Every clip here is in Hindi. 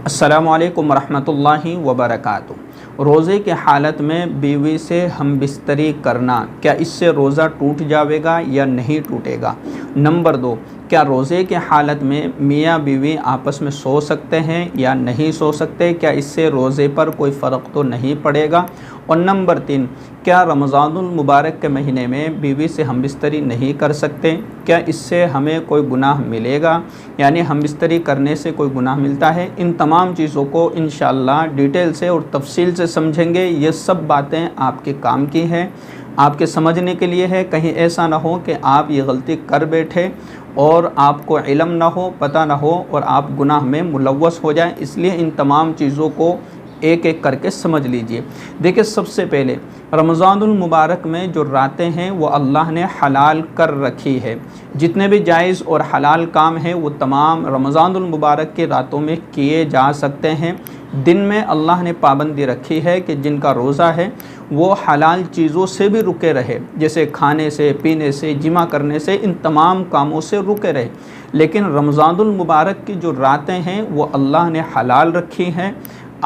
अस्सलामुअलैकुम रहमतुल्लाहि व बरकातुहू। रोज़े की हालत में बीवी से हम बिस्तरी करना, क्या इससे रोज़ा टूट जाएगा या नहीं टूटेगा? नंबर 2, क्या रोज़े की हालत में मियाँ बीवी आपस में सो सकते हैं या नहीं सो सकते? क्या इससे रोज़े पर कोई फ़र्क तो नहीं पड़ेगा? और नंबर 3, क्या रमज़ानुल मुबारक के महीने में बीवी से हम बिस्तरी नहीं कर सकते? क्या इससे हमें कोई गुनाह मिलेगा, यानी हम बिस्तरी करने से कोई गुनाह मिलता है? इन तमाम चीज़ों को इंशाअल्लाह डिटेल से और तफसील से समझेंगे। ये सब बातें आपके काम की हैं, आपके समझने के लिए है। कहीं ऐसा ना हो कि आप ये गलती कर बैठे और आपको इल्म ना हो, पता ना हो और आप गुनाह में मुलव्वस हो जाएं। इसलिए इन तमाम चीज़ों को एक एक करके समझ लीजिए। देखिए, सबसे पहले रमज़ानुल मुबारक में जो रातें हैं वो अल्लाह ने हलाल कर रखी है। जितने भी जायज़ और हलाल काम हैं वो तमाम रमज़ानुल मुबारक की रातों में किए जा सकते हैं। दिन में अल्लाह ने पाबंदी रखी है कि जिनका रोज़ा है वो हलाल चीज़ों से भी रुके रहे, जैसे खाने से, पीने से, जिमा करने से, इन तमाम कामों से रुके रहे। लेकिन रमज़ानुल मुबारक की जो रातें हैं वो अल्लाह ने हलाल रखी हैं।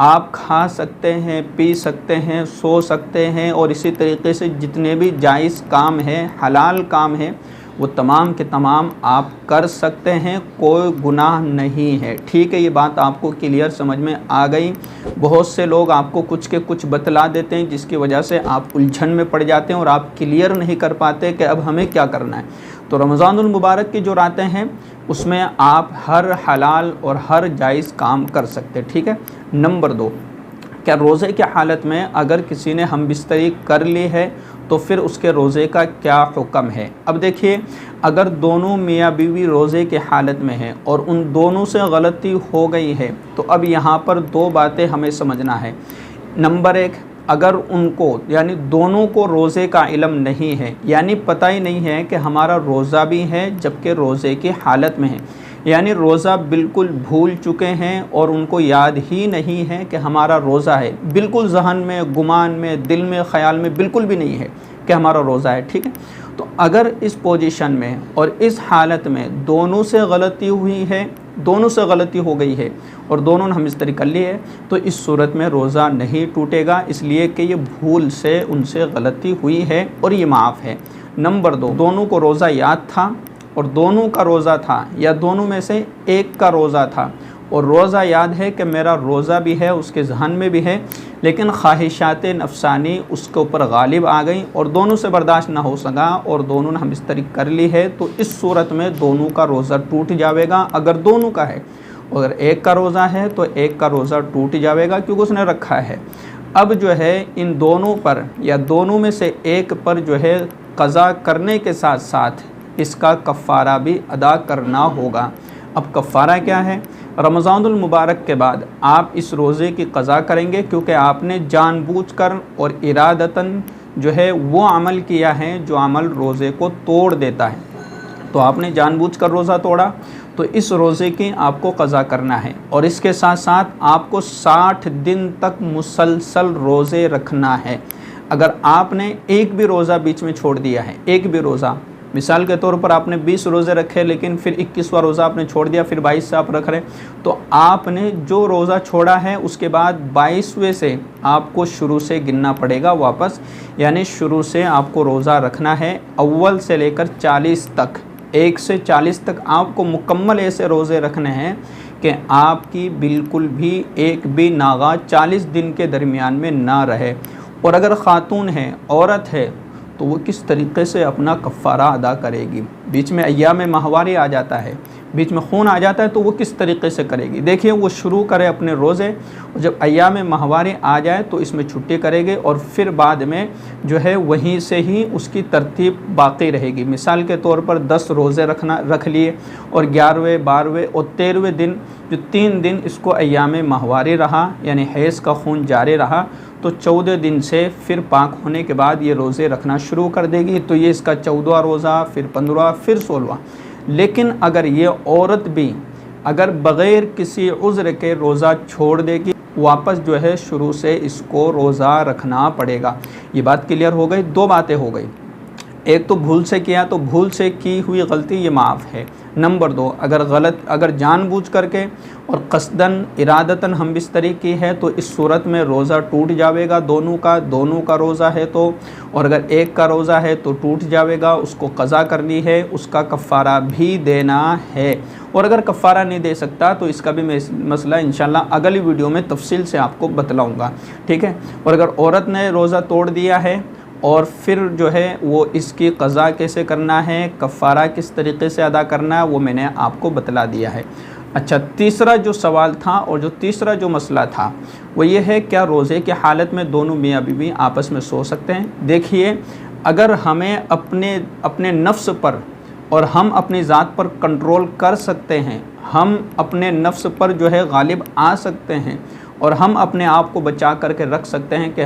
आप खा सकते हैं, पी सकते हैं, सो सकते हैं और इसी तरीके से जितने भी जायज़ काम हैं, हलाल काम हैं, वो तमाम के तमाम आप कर सकते हैं, कोई गुनाह नहीं है। ठीक है, ये बात आपको क्लियर समझ में आ गई। बहुत से लोग आपको कुछ के कुछ बतला देते हैं जिसकी वजह से आप उलझन में पड़ जाते हैं और आप क्लियर नहीं कर पाते कि अब हमें क्या करना है। तो रमज़ानुल मुबारक की जो रातें हैं उसमें आप हर हलाल और हर जायज़ काम कर सकते हैं। ठीक है। नंबर 2, क्या रोज़े की हालत में अगर किसी ने हम बिस्तरी कर ली है तो फिर उसके रोज़े का क्या हुक्म है? अब देखिए, अगर दोनों मियाँ बीवी रोज़े की हालत में हैं और उन दोनों से गलती हो गई है तो अब यहाँ पर दो बातें हमें समझना है। नंबर 1, अगर उनको यानी दोनों को रोज़े का इल्म नहीं है, यानी पता ही नहीं है कि हमारा रोज़ा भी है जबकि रोज़े की हालत में है, यानी रोज़ा बिल्कुल भूल चुके हैं और उनको याद ही नहीं है कि हमारा रोज़ा है, बिल्कुल जहन में, गुमान में, दिल में, ख़याल में बिल्कुल भी नहीं है कि हमारा रोज़ा है। ठीक है। तो अगर इस पोजीशन में और इस हालत में दोनों से गलती हुई है, दोनों से गलती हो गई है और दोनों ने हम इस तरीके कर ली है, तो इस सूरत में रोज़ा नहीं टूटेगा, इसलिए कि ये भूल से उनसे गलती हुई है और ये माफ़ है। नंबर 2, दोनों को रोज़ा याद था और दोनों का रोज़ा था या दोनों में से एक का रोज़ा था और रोज़ा याद है कि मेरा रोज़ा भी है, उसके जहन में भी है, लेकिन ख्वाहिशात नफसानी उसके ऊपर गालिब आ गई और दोनों से बर्दाश्त ना हो सका और दोनों ने हम इस तरीके कर ली है, तो इस सूरत में दोनों का रोज़ा टूट जाएगा। अगर दोनों का है, अगर एक का रोज़ा है तो एक का रोज़ा टूट जाएगा क्योंकि उसने रखा है। अब जो है इन दोनों पर या दोनों में से एक पर जो है क़ज़ा करने के साथ साथ इसका कफ़ारा भी अदा करना होगा। अब कफ़ारा क्या है? रमज़ानुल मुबारक के बाद आप इस रोज़े की क़ज़ा करेंगे क्योंकि आपने जानबूझकर और इरादतन जो है वो अमल किया है जो अमल रोज़े को तोड़ देता है। तो आपने जानबूझकर रोज़ा तोड़ा तो इस रोज़े की आपको क़ज़ा करना है और इसके साथ साथ आपको 60 दिन तक मुसलसल रोज़े रखना है। अगर आपने एक भी रोज़ा बीच में छोड़ दिया है, एक भी रोज़ा, मिसाल के तौर पर आपने 20 रोज़े रखे लेकिन फिर 21वां रोज़ा आपने छोड़ दिया, फिर 22 से आप रख रहे, तो आपने जो रोज़ा छोड़ा है उसके बाद 22वें से आपको शुरू से गिनना पड़ेगा वापस, यानी शुरू से आपको रोज़ा रखना है। अव्वल से लेकर 40 तक, 1 से 40 तक आपको मुकम्मल ऐसे रोज़े रखने हैं कि आपकी बिल्कुल भी एक भी नागा 40 दिन के दरमियान में ना रहे। और अगर ख़ातून है, औरत है, तो वो किस तरीक़े से अपना कफ़ारा अदा करेगी? बीच में अय्याम माहवारी आ जाता है, बीच में खून आ जाता है, तो वो किस तरीक़े से करेगी? देखिए, वो शुरू करे अपने रोज़े और जब अय्याम माहवारी आ जाए तो इसमें छुट्टी करेगी और फिर बाद में जो है वहीं से ही उसकी तरतीब बाकी रहेगी। मिसाल के तौर पर 10 रोज़े रख लिए और 11वें, 12वें और 13वें दिन जो 3 दिन इसको अय्याम माहवारी रहा, यानी हैज़ का खून जारी रहा, तो 14 दिन से फिर पाक होने के बाद ये रोज़े रखना शुरू कर देगी। तो ये इसका 14वां रोज़ा, फिर 15वां, फिर 16वां। लेकिन अगर ये औरत भी अगर बग़ैर किसी उज़्र के रोज़ा छोड़ देगी, वापस जो है शुरू से इसको रोज़ा रखना पड़ेगा। ये बात क्लियर हो गई। 2 बातें हो गई। एक तो भूल से किया तो भूल से की हुई गलती ये माफ़ है। नंबर 2, अगर जानबूझ करके और कस्दन इरादतन हम बिस्तरी की है तो इस सूरत में रोज़ा टूट जाएगा दोनों का रोज़ा है तो, और अगर एक का रोज़ा है तो टूट जाएगा, उसको क़ज़ा करनी है, उसका कफ़ारा भी देना है। और अगर कफ़ारा नहीं दे सकता तो इसका भी मसला इंशाल्लाह अगली वीडियो में तफसील से आपको बतलाऊँगा, ठीक है। और अगर औरत ने रोज़ा तोड़ दिया है और फिर जो है वो इसकी क़ज़ा कैसे करना है, कफ़ारा किस तरीक़े से अदा करना है, वो मैंने आपको बतला दिया है। अच्छा, तीसरा जो सवाल था और जो तीसरा जो मसला था वो ये है, क्या रोज़े की हालत में दोनों मियाँ बीवी आपस में सो सकते हैं। देखिए, अगर हमें अपने नफ्स पर और हम अपनी ज़ात पर कंट्रोल कर सकते हैं, हम अपने नफ्स पर जो है गालिब आ सकते हैं और हम अपने आप को बचा करके रख सकते हैं कि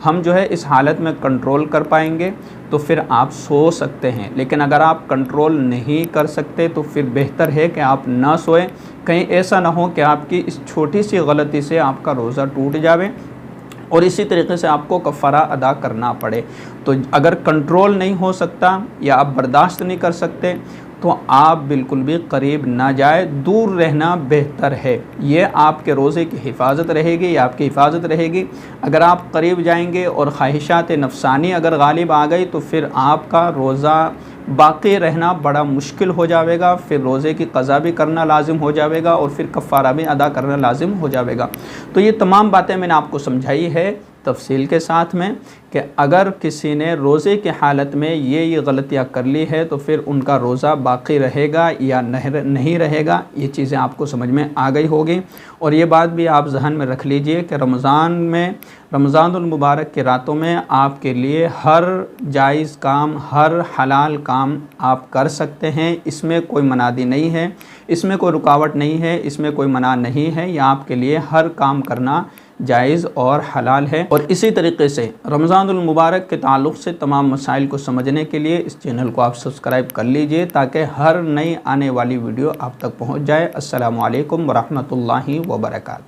हम जो है इस हालत में कंट्रोल कर पाएंगे, तो फिर आप सो सकते हैं। लेकिन अगर आप कंट्रोल नहीं कर सकते तो फिर बेहतर है कि आप ना सोएं। कहीं ऐसा ना हो कि आपकी इस छोटी सी गलती से आपका रोज़ा टूट जावे और इसी तरीके से आपको कफ़ारा अदा करना पड़े। तो अगर कंट्रोल नहीं हो सकता या आप बर्दाश्त नहीं कर सकते तो आप बिल्कुल भी करीब ना जाए, दूर रहना बेहतर है। ये आपके रोज़े की हिफाजत रहेगी, ये आपकी हिफाजत रहेगी। अगर आप करीब जाएंगे और ख्वाहिशात नफसानी अगर गालिब आ गई तो फिर आपका रोज़ा बाकी रहना बड़ा मुश्किल हो जाएगा, फिर रोज़े की क़ज़ा भी करना लाजिम हो जाएगा और फिर कफ़ारा भी अदा करना लाजिम हो जाएगा। तो ये तमाम बातें मैंने आपको समझाई है तफसील के साथ में कि अगर किसी ने रोज़े की हालत में ये गलतियाँ कर ली है तो फिर उनका रोज़ा बाकी रहेगा या नहीं रहेगा, ये चीज़ें आपको समझ में आ गई होगी। और ये बात भी आप जहन में रख लीजिए कि रमज़ानुल मुबारक की रातों में आपके लिए हर जायज़ काम, हर हलाल काम आप कर सकते हैं। इसमें कोई मनादी नहीं है, इसमें कोई रुकावट नहीं है, इसमें कोई मना नहीं है। यह आपके लिए हर काम करना जायज़ और हलाल है। और इसी तरीके से रमज़ानुल मुबारक के ताल्लुक़ से तमाम मसाइल को समझने के लिए इस चैनल को आप सब्सक्राइब कर लीजिए ताकि हर नई आने वाली वीडियो आप तक पहुंच जाए। अस्सलामु अलैकुम वरहमतुल्लाहि वबरकातुहू।